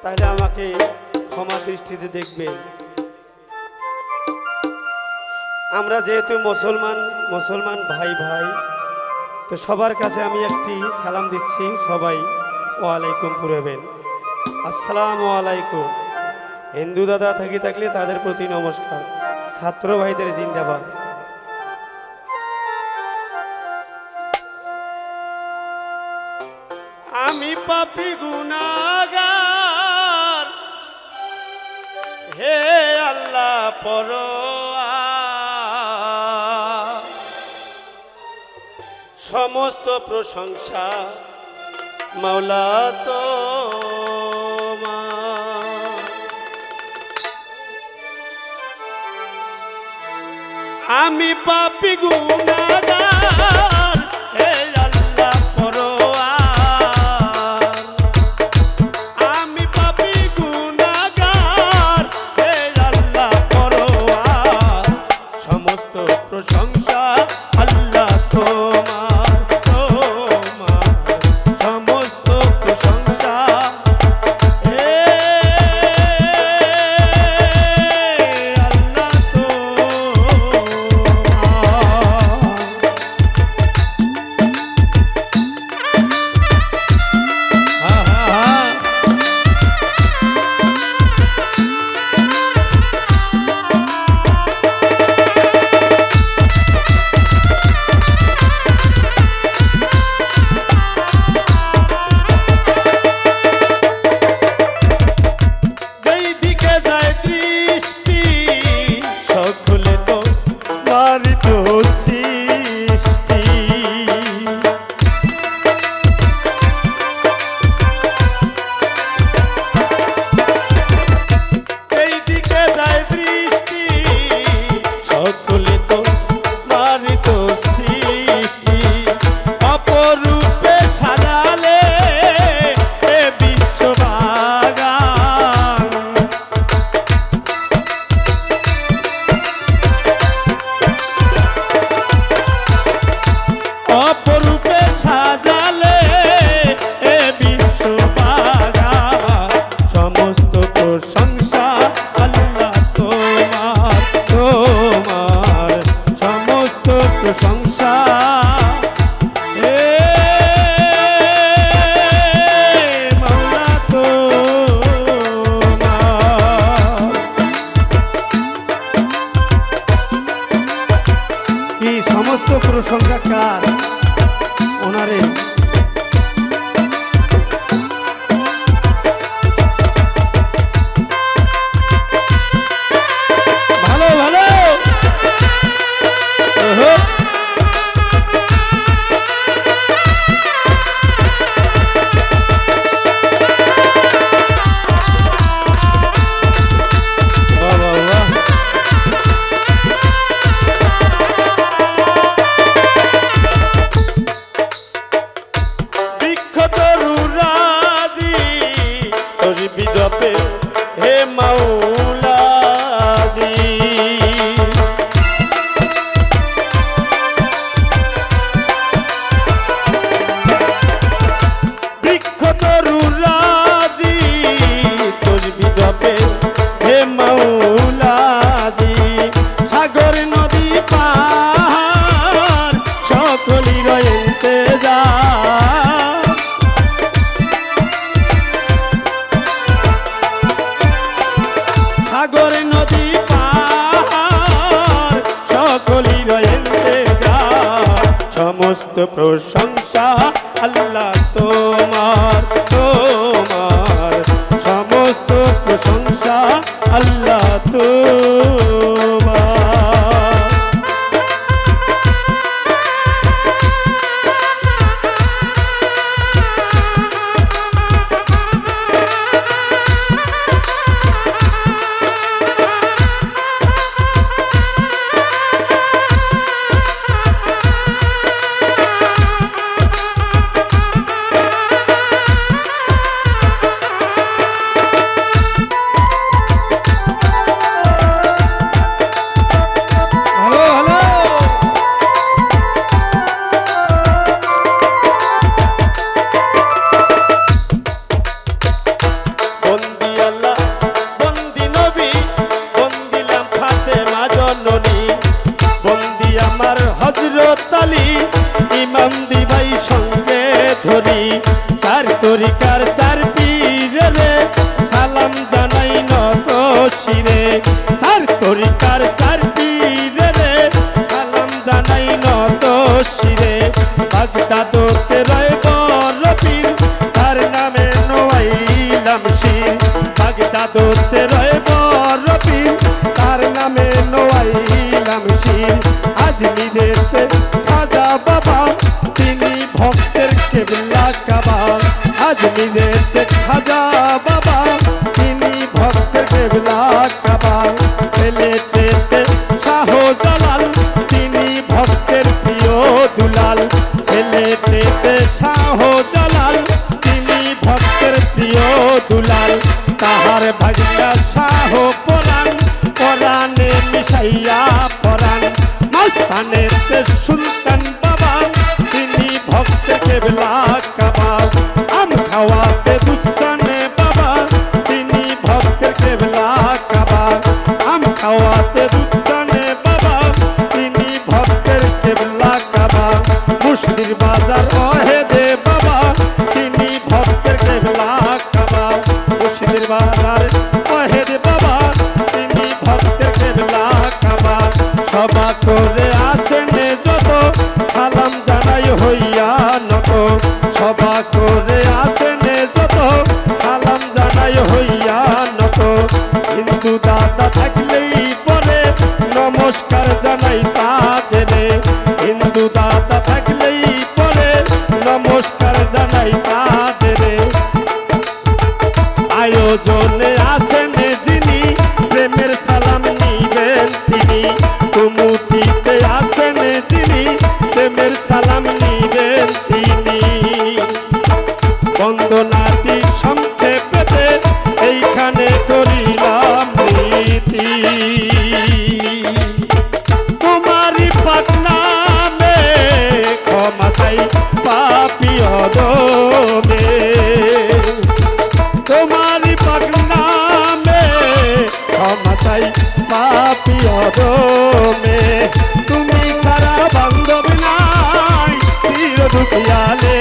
তাহলে আমাকে ক্ষমা দৃষ্টিতে দেখবেন। আমরা যেহেতু মুসলমান ভাই ভাই, তো সবার কাছে আমি একটি সালাম দিচ্ছি, সবাই ওয়ালাইকুম পড়বেন। আসসালামু আলাইকুম। হিন্দু দাদা থাকলে তাদের প্রতি নমস্কার, ছাত্র ভাইদের জিন্দাবাদ। আমি পাপী গুনাহগার, হে আল্লাহ পরোয়ার, সমস্ত প্রশংসা মাওলা তোমার। আমি পাপী গুনাহগার, হে আল্লাহ পরোয়ার, আমি পাপী গুনাহগার, হে আল্লাহ পরোয়ার, সমস্ত প্রশংসা আল্লাহ তোমার, তোমার সমস্ত প্রশংসা। আল্লাহ সমস্ত প্রশংসা কার? ওনারে। ভালো ভালো বিজপে হে মাওলাজি, বৃক্ষ তরুরাজি তোর বিজপে হে মাওলাজি, সাগর নদী পাহাড় সকলই রয়েছে যা, সাগর নদী পাহাড় সকলই রয়েছে যা, সমস্ত প্রশংসা আল্লাহ তোমার, তোমার সমস্ত প্রশংসা আল্লাহ তোমার। বাগদাদতে রয় বড় পীর তার নামে নোয়াইলাম শির বাগদাদতে রয় বড় পীর তার নামে নোয়াইলাম শির আজমিরেতে খাজা বাবা তিনি ভক্তের কেবলা কাবা আজমিরেতে খাজা বাবা তিনি ভক্তের কেবলা কাবা সিলেটেতে শাহজালাল তিনি ভক্তের প্রিয় দুলাল সিলেটেতে শাহজালাল তিনি ভক্তের প্রিয় দুলাল তাহার ভাগিনা শাহ পরাণ পরাণে মিশাইয়া পরাণ মাস্তানেতে সুলতান বাবা তিনি ভক্তের কেবলা কাবা আম খাওয়াতে দুসানে বাবা তিনি ভক্তের কেবলা কাবা আম খাওয়াতে দুসানে বাবা তিনি ভক্তের কেবলা কাবা মুশরির বাজার ওহেদে বাবা তিনি ভক্তের কেবলা কাবা মুশরির বাজার ওহেদে বাবা তিনি ভক্তের কেবলা কাবা সভা করে আছেন যত সালাম জানাই হইয়া নত সভা করে আছেন যত সালাম জানাই হইয়া নত হিন্দু দাদা থাকলেই পরে নমস্কার জানাই তাদের হিন্দু দাদা থাকলেই পরে নমস্কার জানাই তাদের আয়োজনে আছেন যিনি প্রেমের সালাম নিবেন তিনি কুমুদিতে আছেন যিনি প্রেমের সালাম নিবেন তিনি বন্দনাটি সংক্ষেপে এইখানে করিলাম নীতি তোমারি পাটনামে ক্ষমা চাই পাপী অদমে তোমারি পাটনামে ক্ষমা চাই পাপী অদমে তুমি ছাড়া বান্ধব নাই চির দুঃখিয়ালে